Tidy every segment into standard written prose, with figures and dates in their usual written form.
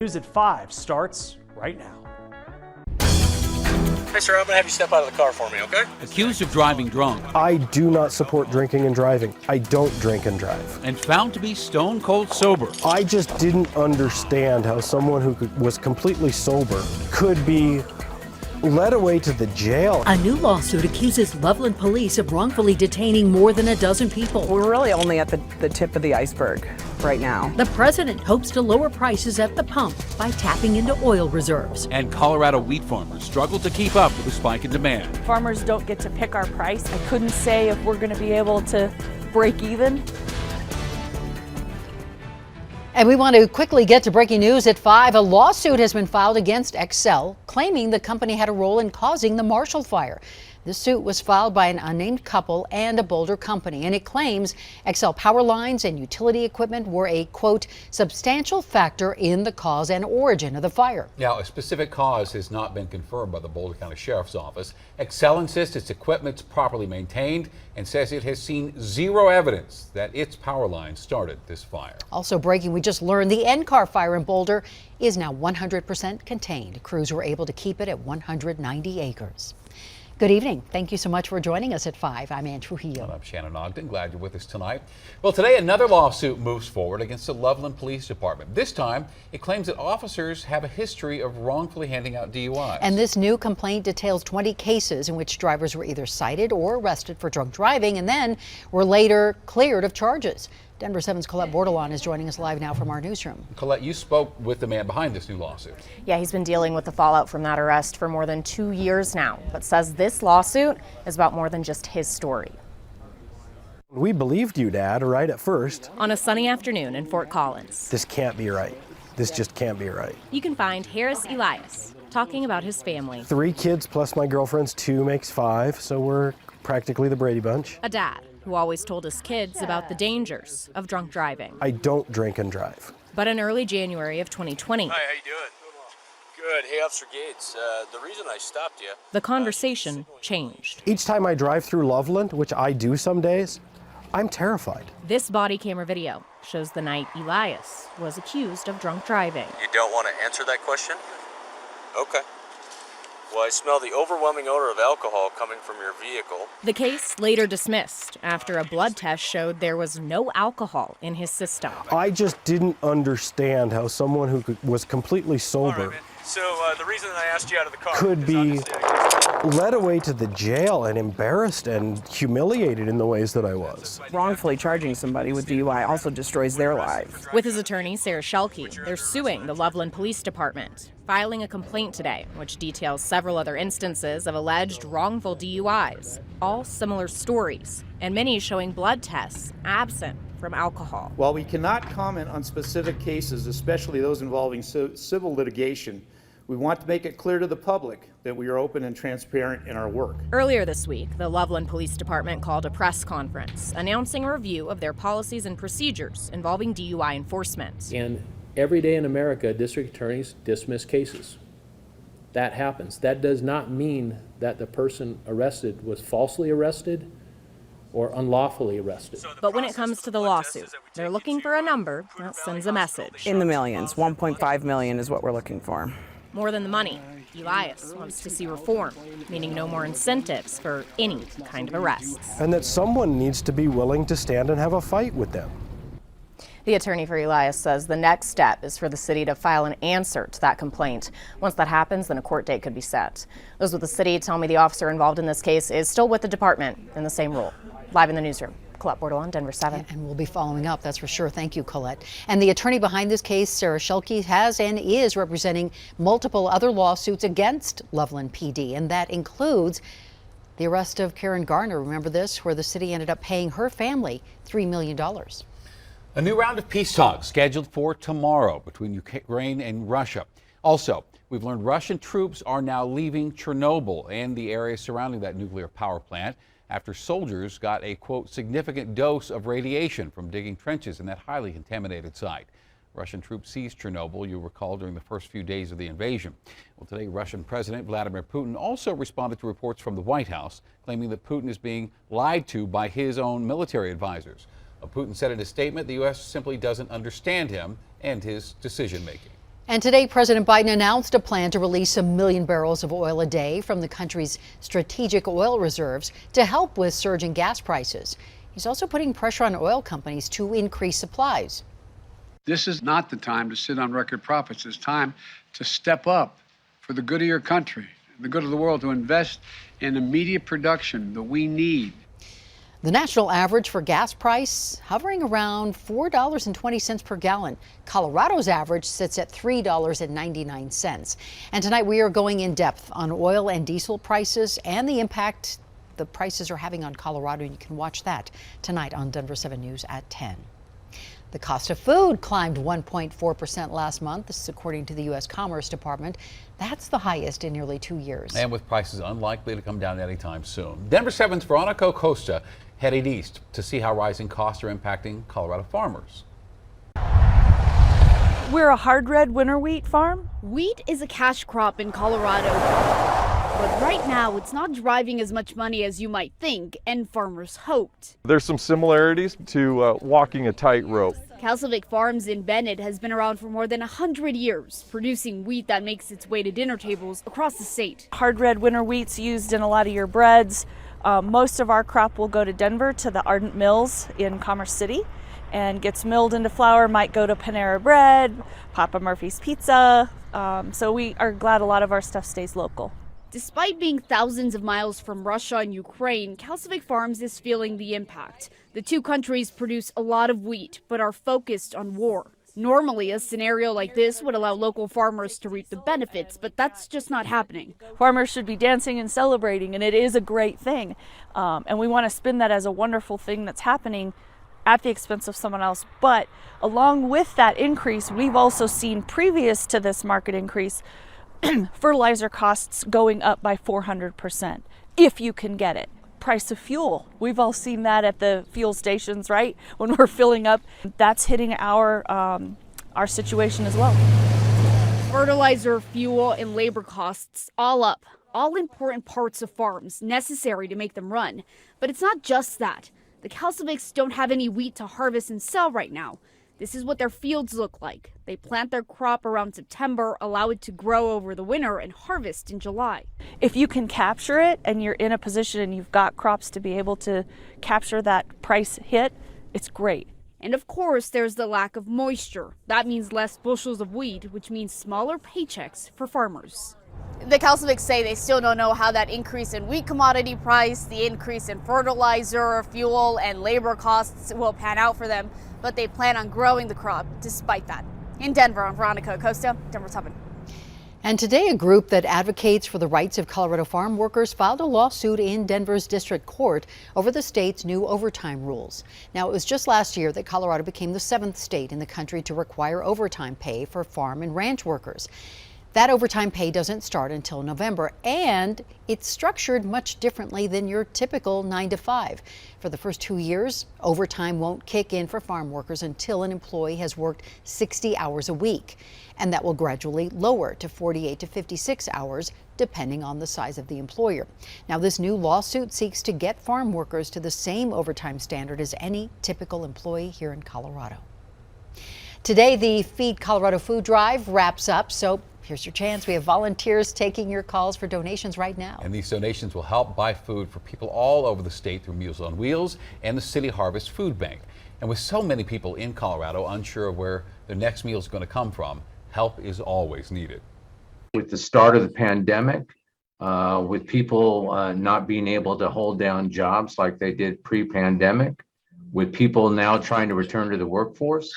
News at 5 starts right now. Hey, sir, I'm going to have you step out of the car for me, okay? Accused of driving drunk I do not support drinking and driving. I don't drink and drive. and found to be stone cold sober. I just didn't understand how someone who was completely sober could be led away to the jail. A new lawsuit accuses Loveland police of wrongfully detaining more than a dozen people. We're really only at the tip of the iceberg right now. The president hopes to lower prices at the pump by tapping into oil reserves. And Colorado wheat farmers struggle to keep up with the spike in demand. Farmers don't get to pick our price. I couldn't say if we're going to be able to break even. And we want to quickly get to breaking news at 5. A lawsuit has been filed against Xcel, claiming the company had a role in causing the Marshall Fire. This suit was filed by an unnamed couple and a Boulder company, and it claims Xcel power lines and utility equipment were a, quote, substantial factor in the cause and origin of the fire. Now, a specific cause has not been confirmed by the Boulder County Sheriff's Office. Xcel insists its equipment's properly maintained and says it has seen zero evidence that its power line started this fire. Also breaking, we just learned the NCAR fire in Boulder is now 100% contained. Crews were able to keep it at 190 acres. Good evening. Thank you so much for joining us at 5. I'm Ann Trujillo. And I'm Shannon Ogden. Glad you're with us tonight. Well, today another lawsuit moves forward against the Loveland Police Department. This time, it claims that officers have a history of wrongfully handing out DUIs. And this new complaint details 20 cases in which drivers were either cited or arrested for drunk driving and then were later cleared of charges. Denver 7's Colette Bordelon is joining us live now from our newsroom. Colette, you spoke with the man behind this new lawsuit. Yeah, he's been dealing with the fallout from that arrest for more than 2 years now, but says this lawsuit is about more than just his story. We believed you, Dad, right at first. On a sunny afternoon in Fort Collins, This can't be right. This just can't be right. you can find Harris Elias talking about his family. 3 kids plus my girlfriend's 2 makes 5, so we're practically the Brady Bunch. A dad who always told his kids about the dangers of drunk driving. I don't drink and drive. But in early January of 2020, Hi, how you doing? Good. Hey, Officer Gates, the reason I stopped you... the conversation changed. Each time I drive through Loveland, which I do some days, I'm terrified. This body camera video shows the night Elias was accused of drunk driving. You don't want to answer that question? Okay. Well, I smell the overwhelming odor of alcohol coming from your vehicle. The case later dismissed after a blood test showed there was no alcohol in his system. I just didn't understand how someone who was completely sober So the reason I asked you out of the car... could is be obviously led away to the jail and embarrassed and humiliated in the ways that I was. Wrongfully charging somebody with DUI also destroys their lives. With his attorney, Sarah Shelkey, they're suing the Loveland Police Department, filing a complaint today, which details several other instances of alleged wrongful DUIs, all similar stories, and many showing blood tests absent from alcohol. While we cannot comment on specific cases, especially those involving civil litigation, we want to make it clear to the public that we are open and transparent in our work. Earlier this week, the Loveland Police Department called a press conference announcing a review of their policies and procedures involving DUI enforcement. And every day in America, district attorneys dismiss cases. That happens. That does not mean that the person arrested was falsely arrested or unlawfully arrested. But when it comes to the lawsuit, they're looking for a number that sends a message. In the millions, 1.5 million is what we're looking for. More than the money, Elias wants to see reform, meaning no more incentives for any kind of arrests. And that someone needs to be willing to stand and have a fight with them. The attorney for Elias says the next step is for the city to file an answer to that complaint. Once that happens, then a court date could be set. Those with the city tell me the officer involved in this case is still with the department in the same role. Live in the newsroom, Colette Bordelon, Denver 7. And we'll be following up, that's for sure. Thank you, Colette. And the attorney behind this case, Sarah Shelkey, has and is representing multiple other lawsuits against Loveland PD, and that includes the arrest of Karen Garner. Remember this, where the city ended up paying her family $3 million. A new round of peace talks scheduled for tomorrow between Ukraine and Russia. Also, we've learned Russian troops are now leaving Chernobyl and the area surrounding that nuclear power plant after soldiers got a, quote, significant dose of radiation from digging trenches in that highly contaminated site. Russian troops seized Chernobyl, you recall, during the first few days of the invasion. Well, today, Russian President Vladimir Putin also responded to reports from the White House claiming that Putin is being lied to by his own military advisors. Putin said in a statement the U.S. simply doesn't understand him and his decision-making. And today, President Biden announced a plan to release 1 million barrels of oil a day from the country's strategic oil reserves to help with surging gas prices. He's also putting pressure on oil companies to increase supplies. This is not the time to sit on record profits. It's time to step up for the good of your country, the good of the world, to invest in immediate production that we need. The national average for gas price hovering around $4.20 per gallon. Colorado's average sits at $3.99. And tonight we are going in depth on oil and diesel prices and the impact the prices are having on Colorado. And you can watch that tonight on Denver 7 News at 10. The cost of food climbed 1.4% last month. This is according to the U.S. Commerce Department. That's the highest in nearly 2 years. And with prices unlikely to come down anytime soon. Denver 7's Veronica Acosta headed east to see how rising costs are impacting Colorado farmers. We're a hard red winter wheat farm. Wheat is a cash crop in Colorado. But right now, it's not driving as much money as you might think, and farmers hoped. There's some similarities to walking a tightrope. Calcivic Farms in Bennett has been around for more than 100 years, producing wheat that makes its way to dinner tables across the state. Hard red winter wheat's used in a lot of your breads. Most of our crop will go to Denver to the Ardent Mills in Commerce City and gets milled into flour, might go to Panera Bread, Papa Murphy's Pizza. So we are glad a lot of our stuff stays local. Despite being thousands of miles from Russia and Ukraine, Calcivic Farms is feeling the impact. The two countries produce a lot of wheat, but are focused on war. Normally, a scenario like this would allow local farmers to reap the benefits, but that's just not happening. Farmers should be dancing and celebrating, and it is a great thing. And we want to spin that as a wonderful thing that's happening at the expense of someone else. But along with that increase, we've also seen previous to this market increase, fertilizer costs going up by 400%, if you can get it. Price of fuel, we've all seen that at the fuel stations, right? When we're filling up, that's hitting our situation as well. Fertilizer, fuel, and labor costs all up, all important parts of farms necessary to make them run. But it's not just that. The Calcivics don't have any wheat to harvest and sell right now. This is what their fields look like. They plant their crop around September, allow it to grow over the winter, and harvest in July. If you can capture it and you're in a position and you've got crops to be able to capture that price hit, it's great. And of course, there's the lack of moisture. That means less bushels of wheat, which means smaller paychecks for farmers. The Calcivics say they still don't know how that increase in wheat commodity price, the increase in fertilizer, fuel, and labor costs will pan out for them, but they plan on growing the crop despite that. In Denver, I'm Veronica Acosta, Denver 7. And today, a group that advocates for the rights of Colorado farm workers filed a lawsuit in Denver's district court over the state's new overtime rules. Now, it was just last year that Colorado became the 7th state in the country to require overtime pay for farm and ranch workers. That overtime pay doesn't start until November, and it's structured much differently than your typical 9 to 5. For the first 2 years, overtime won't kick in for farm workers until an employee has worked 60 hours a week, and that will gradually lower to 48 to 56 hours, depending on the size of the employer. Now, this new lawsuit seeks to get farm workers to the same overtime standard as any typical employee here in Colorado. Today, the Feed Colorado food drive wraps up, so here's your chance. We have volunteers taking your calls for donations right now. And these donations will help buy food for people all over the state through Meals on Wheels and the City Harvest Food Bank. And with so many people in Colorado unsure of where their next meal is going to come from, help is always needed. With the start of the pandemic, with people not being able to hold down jobs like they did pre-pandemic, with people now trying to return to the workforce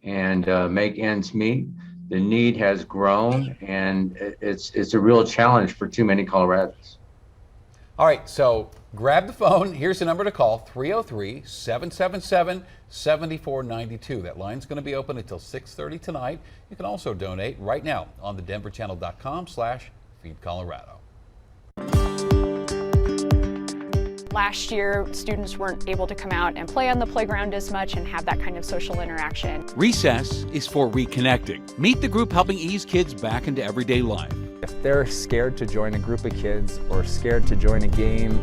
and make ends meet, the need has grown, and it's a real challenge for too many Coloradans. All right, so grab the phone. Here's the number to call, 303-777-7492. That line's going to be open until 6:30 tonight. You can also donate right now on the denverchannel.com/feedcolorado. Last year, students weren't able to come out and play on the playground as much and have that kind of social interaction. Recess is for reconnecting. Meet the group helping ease kids back into everyday life. If they're scared to join a group of kids or scared to join a game,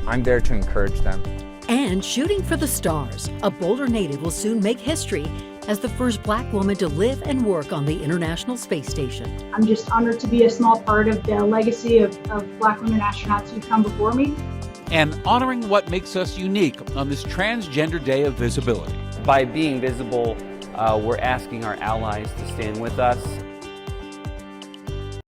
I'm there to encourage them. And shooting for the stars. A Boulder native will soon make history as the first Black woman to live and work on the International Space Station. I'm just honored to be a small part of the legacy of Black women astronauts who've come before me. And honoring what makes us unique on this Transgender Day of Visibility. By being visible, we're asking our allies to stand with us